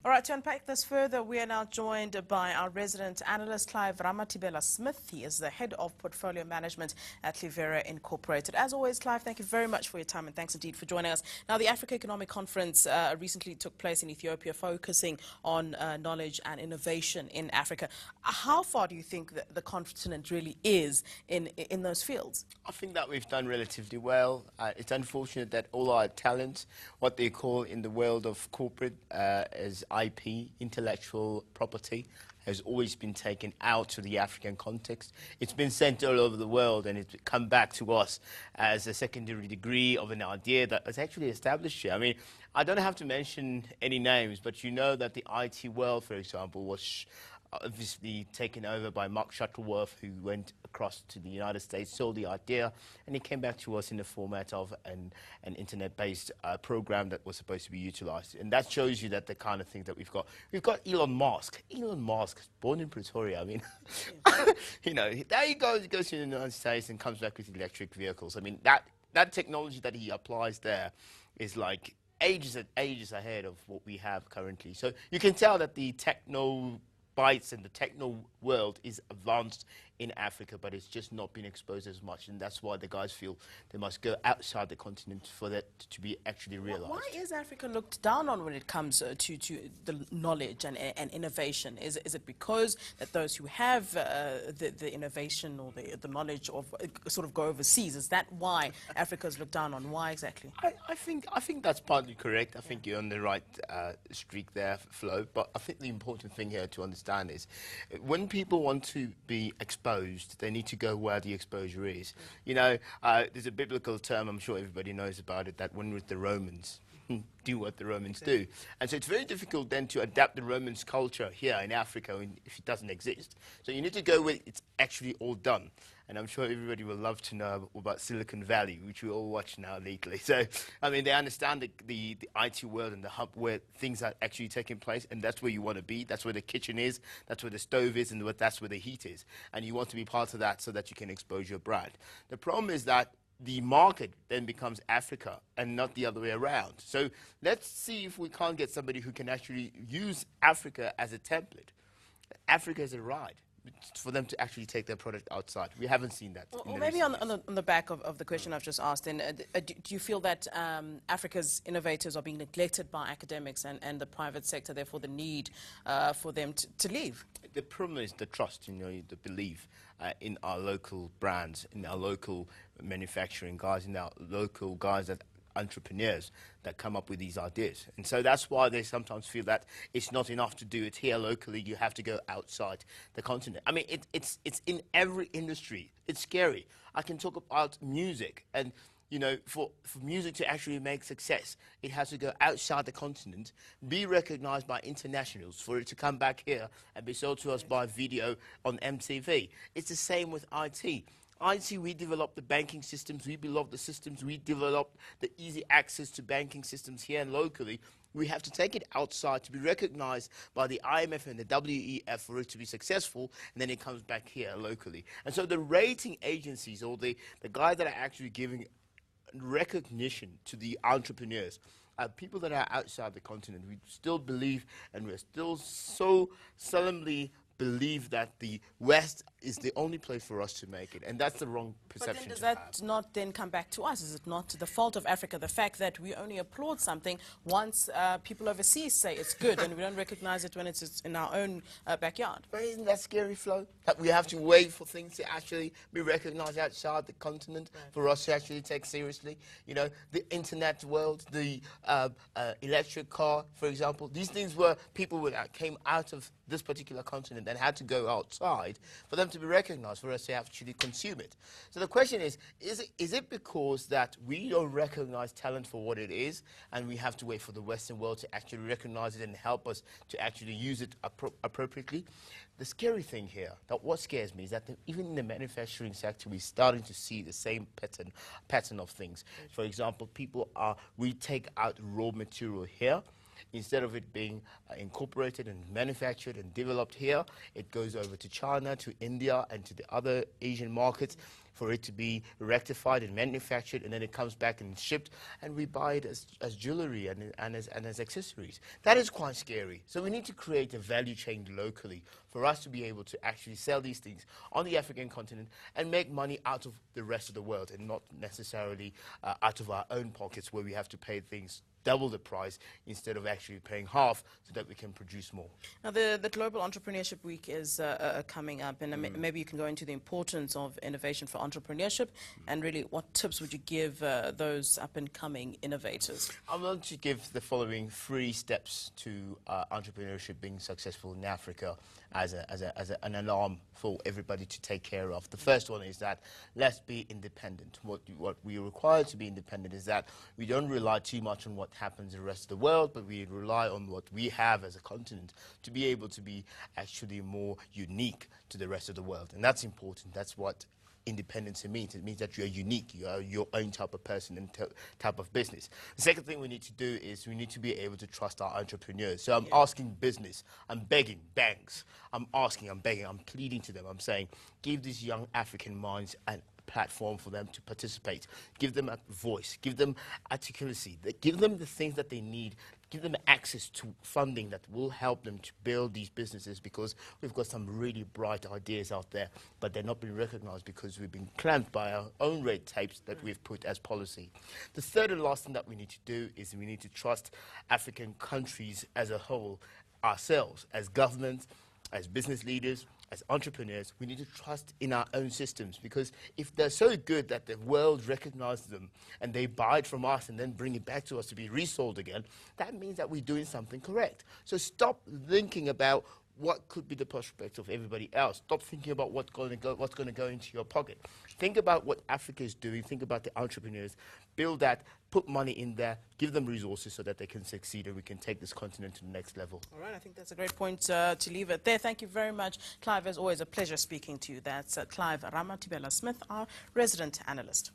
All right, to unpack this further, we are now joined by our resident analyst, Ramathibela-Smith. He is the head of portfolio management at Livera Incorporated. As always, Clive, thank you very much for your time and thanks indeed for joining us. Now, the Africa Economic Conference recently took place in Ethiopia, focusing on knowledge and innovation in Africa. How far do you think that the continent really is in those fields? I think that we've done relatively well. It's unfortunate that all our talent, what they call in the world of corporate as IP, intellectual property, has always been taken out to the African context. It's been sent all over the world and it's come back to us as a secondary degree of an idea that was actually established here. I mean, I don't have to mention any names, but you know that the IT world, for example, was obviously taken over by Mark Shuttleworth, who went across to the United States, sold the idea, and he came back to us in the format of an internet-based program that was supposed to be utilized. And that shows you that the kind of things that we've got. We've got Elon Musk. Elon Musk, born in Pretoria. I mean, you know, there he goes to the United States and comes back with electric vehicles. I mean, that technology that he applies there is like ages and ages ahead of what we have currently. So you can tell that the bites and the techno world is advanced in Africa, but it's just not been exposed as much, and that's why the guys feel they must go outside the continent for that to be actually realized. Why is Africa looked down on when it comes to the knowledge and innovation? Is it because that those who have the innovation or the knowledge of sort of go overseas? Is that why Africa is looked down on? Why exactly? I think that's partly correct. I think you're on the right streak there, Flo. But I think the important thing here to understand is when people want to be exposed, they need to go where the exposure is. You know, there's a biblical term, I'm sure everybody knows about it, that when with the Romans, do what the Romans do. And so it's very difficult then to adapt the Romans culture here in Africa if it doesn't exist. So you need to go where it's actually all done. And I'm sure everybody will love to know about Silicon Valley, which we all watch now lately. So, I mean, they understand the IT world and the hub where things are actually taking place, and that's where you want to be. That's where the kitchen is, that's where the stove is, and that's where the heat is. And you want to be part of that so that you can expose your brand. The problem is that the market then becomes Africa and not the other way around. So let's see if we can't get somebody who can actually use Africa as a template. Africa is a ride for them to actually take their product outside. We haven't seen that. Well, maybe on the back of the question I've just asked, then, do you feel that Africa's innovators are being neglected by academics and the private sector, therefore the need for them to leave? The problem is the trust, you know, the belief in our local brands, in our local manufacturing guys, in our local guys that entrepreneurs that come up with these ideas. And so that's why they sometimes feel that it's not enough to do it here locally. You have to go outside the continent. I mean, it's in every industry. It's scary. I can talk about music, and you know, for music to actually make success, it has to go outside the continent, be recognized by internationals, for it to come back here and be sold to us by video on MTV. It's the same with IT. We developed the banking systems, we developed the systems, we developed the easy access to banking systems here and locally. We have to take it outside to be recognized by the IMF and the WEF for it to be successful, and then it comes back here locally. And so the rating agencies, or the guys that are actually giving recognition to the entrepreneurs, people that are outside the continent, we still believe, and we're still so solemnly believe that the West is the only place for us to make it, and that's the wrong perception. But then does that not then come back to us? Is it not the fault of Africa, the fact that we only applaud something once people overseas say it's good, and we don't recognize it when it's in our own backyard? But isn't that scary, Flo? That we have to wait for things to actually be recognized outside the continent for us to actually take seriously? You know, the internet world, the electric car, for example, these things were people that came out of this particular continent and had to go outside for them to be recognized, for us to actually consume it. So the question is it because that we don't recognize talent for what it is, and we have to wait for the Western world to actually recognize it and help us to actually use it appropriately? The scary thing here, that what scares me, is that even in the manufacturing sector, we're starting to see the same pattern of things. For example, we take out raw material here. Instead of it being incorporated and manufactured and developed here, it goes over to China, to India, and to the other Asian markets for it to be rectified and manufactured, and then it comes back and shipped, and we buy it as jewelry and as accessories. That is quite scary. So we need to create a value chain locally for us to be able to actually sell these things on the African continent and make money out of the rest of the world, and not necessarily out of our own pockets, where we have to pay things double the price instead of actually paying half, so that we can produce more. Now, the Global Entrepreneurship Week is coming up, and maybe you can go into the importance of innovation for entrepreneurship, and really what tips would you give those up-and-coming innovators? I'm going to give the following 3 steps to entrepreneurship being successful in Africa as an alarm for everybody to take care of. The first one is that let's be independent. What we require to be independent is that we don't rely too much on what happens in the rest of the world, but we rely on what we have as a continent to be able to be actually more unique to the rest of the world. And that's important. That's what independence means. It means that you're unique. You are your own type of person and type of business. The second thing we need to do is we need to be able to trust our entrepreneurs. So I'm asking business, I'm begging banks, I'm begging, I'm pleading to them. I'm saying, give these young African minds a platform for them to participate. Give them a voice. Give them articulacy. Give them the things that they need. Give them access to funding that will help them to build these businesses, because we've got some really bright ideas out there, but they're not being recognized because we've been clamped by our own red tapes that we've put as policy. The third and last thing that we need to do is we need to trust African countries as a whole, ourselves, as governments, as business leaders, as entrepreneurs. We need to trust in our own systems, because if they're so good that the world recognizes them and they buy it from us and then bring it back to us to be resold again, that means that we're doing something correct. So stop thinking about what could be the prospect of everybody else. Stop thinking about what's going to go into your pocket. Think about what Africa is doing. Think about the entrepreneurs. Build that. Put money in there. Give them resources so that they can succeed and we can take this continent to the next level. All right, I think that's a great point to leave it there. Thank you very much, Clive. As always, a pleasure speaking to you. That's Clive Ramathibela-Smith, our resident analyst.